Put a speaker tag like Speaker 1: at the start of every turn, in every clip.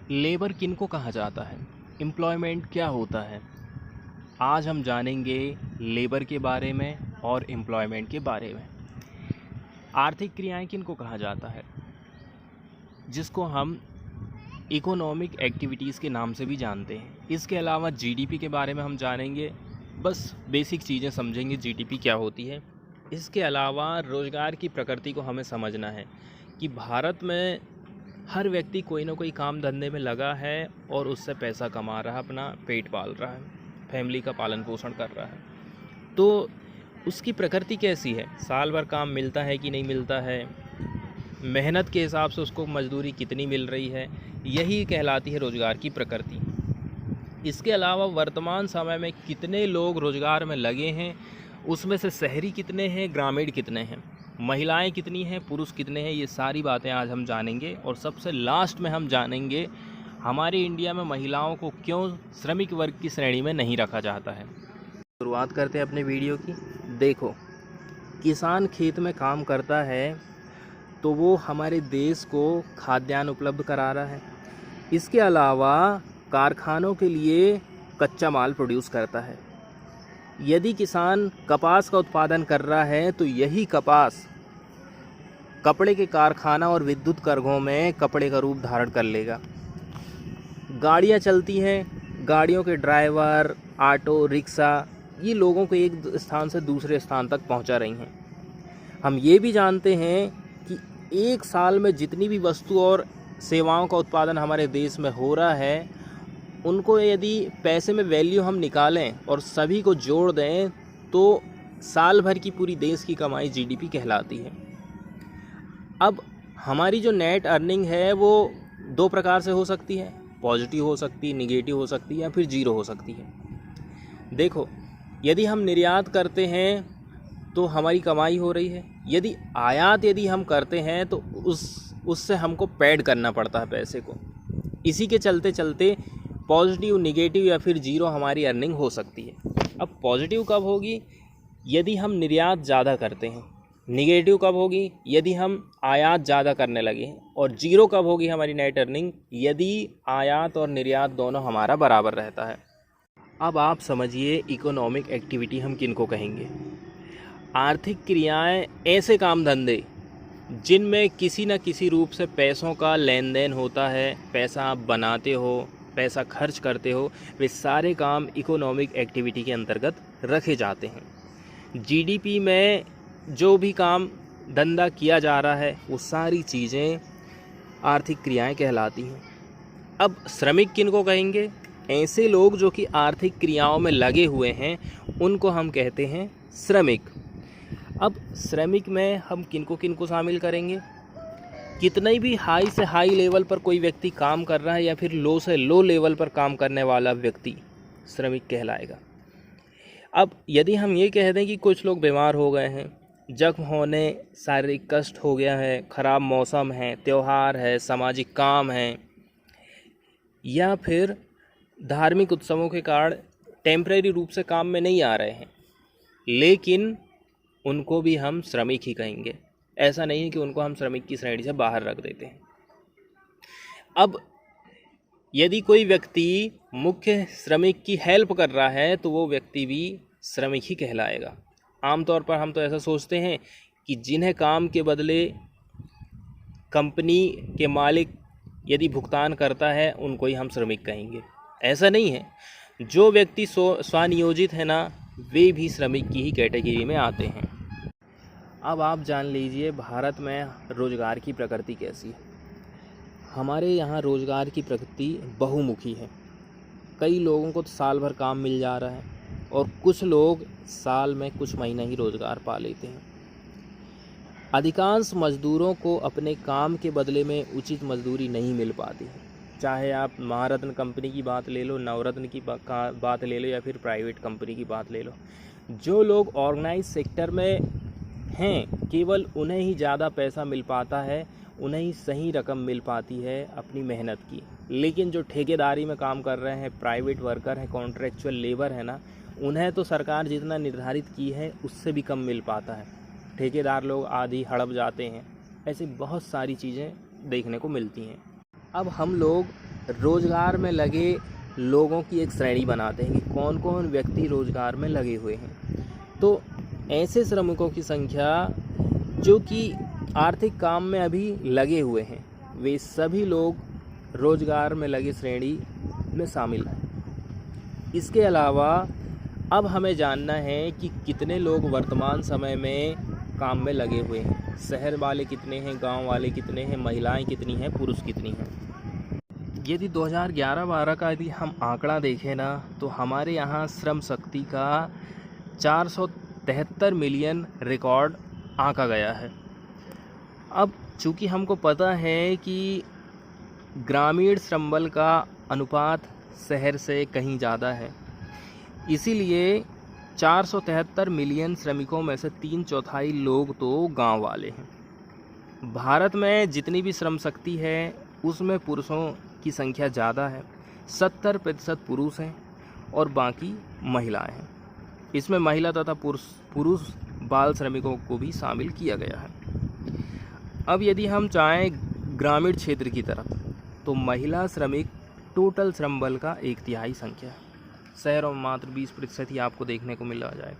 Speaker 1: Labour किनको कहा जाता है, एम्प्लॉयमेंट क्या होता है। आज हम जानेंगे लेबर के बारे में और एम्प्लॉयमेंट के बारे में। आर्थिक क्रियाएं किनको कहा जाता है, जिसको हम इकोनॉमिक एक्टिविटीज़ के नाम से भी जानते हैं। इसके अलावा जीडीपी के बारे में हम जानेंगे, बस बेसिक चीज़ें समझेंगे जीडीपी क्या होती है। इसके अलावा रोज़गार की प्रकृति को हमें समझना है कि भारत में हर व्यक्ति कोई ना कोई काम धंधे में लगा है और उससे पैसा कमा रहा है, अपना पेट पाल रहा है, फैमिली का पालन पोषण कर रहा है। तो उसकी प्रकृति कैसी है, साल भर काम मिलता है कि नहीं मिलता है, मेहनत के हिसाब से उसको मजदूरी कितनी मिल रही है, यही कहलाती है रोज़गार की प्रकृति। इसके अलावा वर्तमान समय में कितने लोग रोज़गार में लगे हैं, उसमें से शहरी कितने हैं, ग्रामीण कितने हैं, महिलाएं कितनी हैं, पुरुष कितने हैं, ये सारी बातें आज हम जानेंगे। और सबसे लास्ट में हम जानेंगे हमारे इंडिया में महिलाओं को क्यों श्रमिक वर्ग की श्रेणी में नहीं रखा जाता है। शुरुआत करते हैं अपने वीडियो की। देखो, किसान खेत में काम करता है तो वो हमारे देश को खाद्यान्न उपलब्ध करा रहा है। इसके अलावा कारखानों के लिए कच्चा माल प्रोड्यूस करता है। यदि किसान कपास का उत्पादन कर रहा है तो यही कपास कपड़े के कारखाना और विद्युत करघों में कपड़े का रूप धारण कर लेगा। गाड़ियाँ चलती हैं, गाड़ियों के ड्राइवर, ऑटो रिक्शा, ये लोगों को एक स्थान से दूसरे स्थान तक पहुंचा रही हैं। हम ये भी जानते हैं कि एक साल में जितनी भी वस्तु और सेवाओं का उत्पादन हमारे देश में हो रहा है, उनको यदि पैसे में वैल्यू हम निकालें और सभी को जोड़ दें तो साल भर की पूरी देश की कमाई जीडीपी कहलाती है। अब हमारी जो नेट अर्निंग है वो दो प्रकार से हो सकती है, पॉजिटिव हो सकती है, निगेटिव हो सकती है या फिर जीरो हो सकती है। देखो, यदि हम निर्यात करते हैं तो हमारी कमाई हो रही है, यदि हम करते हैं तो उससे हमको पेड करना पड़ता है पैसे को। इसी के चलते चलते पॉजिटिव, निगेटिव या फिर जीरो हमारी अर्निंग हो सकती है। अब पॉजिटिव कब होगी, यदि हम निर्यात ज़्यादा करते हैं। निगेटिव कब होगी, यदि हम आयात ज़्यादा करने लगे हैं। और जीरो कब होगी हमारी नेट अर्निंग, यदि आयात और निर्यात दोनों हमारा बराबर रहता है। अब आप समझिए इकोनॉमिक एक्टिविटी हम किनको कहेंगे। आर्थिक क्रियाएं ऐसे काम धंधे जिनमें किसी न किसी रूप से पैसों का लेन देन होता है, पैसा आप बनाते हो, पैसा खर्च करते हो, वे सारे काम इकोनॉमिक एक्टिविटी के अंतर्गत रखे जाते हैं। जीडीपी में जो भी काम धंधा किया जा रहा है वो सारी चीज़ें आर्थिक क्रियाएं कहलाती हैं। अब श्रमिक किनको कहेंगे, ऐसे लोग जो कि आर्थिक क्रियाओं में लगे हुए हैं उनको हम कहते हैं श्रमिक। अब श्रमिक में हम किनको शामिल करेंगे, कितने भी हाई से हाई लेवल पर कोई व्यक्ति काम कर रहा है या फिर लो से लो लेवल पर काम करने वाला व्यक्ति श्रमिक कहलाएगा। अब यदि हम ये कह दें कि कुछ लोग बीमार हो गए हैं, जख्म होने, शारीरिक कष्ट हो गया है, ख़राब मौसम है, त्यौहार है, सामाजिक काम है, या फिर धार्मिक उत्सवों के कारण टेम्परेरी रूप से काम में नहीं आ रहे हैं, लेकिन उनको भी हम श्रमिक ही कहेंगे। ऐसा नहीं है कि उनको हम श्रमिक की श्रेणी से बाहर रख देते हैं। अब यदि कोई व्यक्ति मुख्य श्रमिक की हेल्प कर रहा है तो वो व्यक्ति भी श्रमिक ही कहलाएगा। आमतौर पर हम तो ऐसा सोचते हैं कि जिन्हें काम के बदले कंपनी के मालिक यदि भुगतान करता है उनको ही हम श्रमिक कहेंगे। ऐसा नहीं है, जो व्यक्ति स्वनियोजित है ना, वे भी श्रमिक की ही कैटेगरी में आते हैं। अब आप जान लीजिए भारत में रोज़गार की प्रकृति कैसी है। हमारे यहाँ रोज़गार की प्रकृति बहुमुखी है। कई लोगों को तो साल भर काम मिल जा रहा है और कुछ लोग साल में कुछ महीना ही रोज़गार पा लेते हैं। अधिकांश मज़दूरों को अपने काम के बदले में उचित मजदूरी नहीं मिल पाती है। चाहे आप महारत्न कंपनी की बात ले लो, नवरत्न की बात ले लो या फिर प्राइवेट कंपनी की बात ले लो, जो लोग ऑर्गेनाइज सेक्टर में हैं केवल उन्हें ही ज़्यादा पैसा मिल पाता है, उन्हें ही सही रकम मिल पाती है अपनी मेहनत की। लेकिन जो ठेकेदारी में काम कर रहे हैं, प्राइवेट वर्कर हैं, कॉन्ट्रैक्चुअल लेबर है ना, उन्हें तो सरकार जितना निर्धारित की है उससे भी कम मिल पाता है। ठेकेदार लोग आधी हड़प जाते हैं। ऐसी बहुत सारी चीज़ें देखने को मिलती हैं। अब हम लोग रोज़गार में लगे लोगों की एक श्रेणी बनाते हैं कि कौन कौन व्यक्ति रोज़गार में लगे हुए हैं। तो ऐसे श्रमिकों की संख्या जो कि आर्थिक काम में अभी लगे हुए हैं, वे सभी लोग रोज़गार में लगे श्रेणी में शामिल हैं। इसके अलावा अब हमें जानना है कि कितने लोग वर्तमान समय में काम में लगे हुए हैं। शहर वाले कितने हैं, गांव वाले कितने हैं, महिलाएं कितनी हैं, पुरुष कितनी हैं। यदि 2011-12 का यदि हम आंकड़ा देखें ना, तो हमारे यहाँ श्रम शक्ति का 473 मिलियन रिकॉर्ड आंका गया है। अब चूँकि हमको पता है कि ग्रामीण श्रम बल का अनुपात शहर से कहीं ज़्यादा है, इसीलिए 473 मिलियन श्रमिकों में से 3/4 लोग तो गांव वाले हैं। भारत में जितनी भी श्रम शक्ति है उसमें पुरुषों की संख्या ज़्यादा है, 70% पुरुष हैं और बाकी महिलाएं हैं। इसमें महिला तथा पुरुष बाल श्रमिकों को भी शामिल किया गया है। अब यदि हम चाहें ग्रामीण क्षेत्र की तरफ, तो महिला श्रमिक टोटल श्रम बल का 1/3 संख्या है। शहरों में मात्र 20% ही आपको देखने को मिल जाए।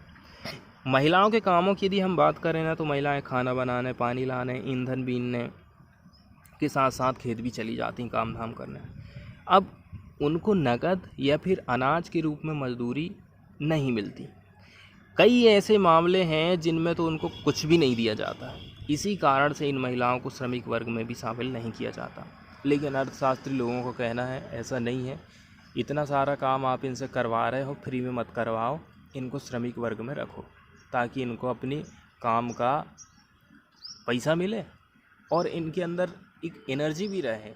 Speaker 1: महिलाओं के कामों की यदि हम बात करें ना, तो महिलाएं खाना बनाने, पानी लाने, ईंधन बीनने के साथ साथ खेत भी चली जाती हैं काम धाम करने। अब उनको नकद या फिर अनाज के रूप में मजदूरी नहीं मिलती। कई ऐसे मामले हैं जिनमें तो उनको कुछ भी नहीं दिया जाता है। इसी कारण से इन महिलाओं को श्रमिक वर्ग में भी शामिल नहीं किया जाता। लेकिन अर्थशास्त्री लोगों को कहना है ऐसा नहीं है, इतना सारा काम आप इनसे करवा रहे हो, फ्री में मत करवाओ, इनको श्रमिक वर्ग में रखो ताकि इनको अपनी काम का पैसा मिले और इनके अंदर एक एनर्जी भी रहे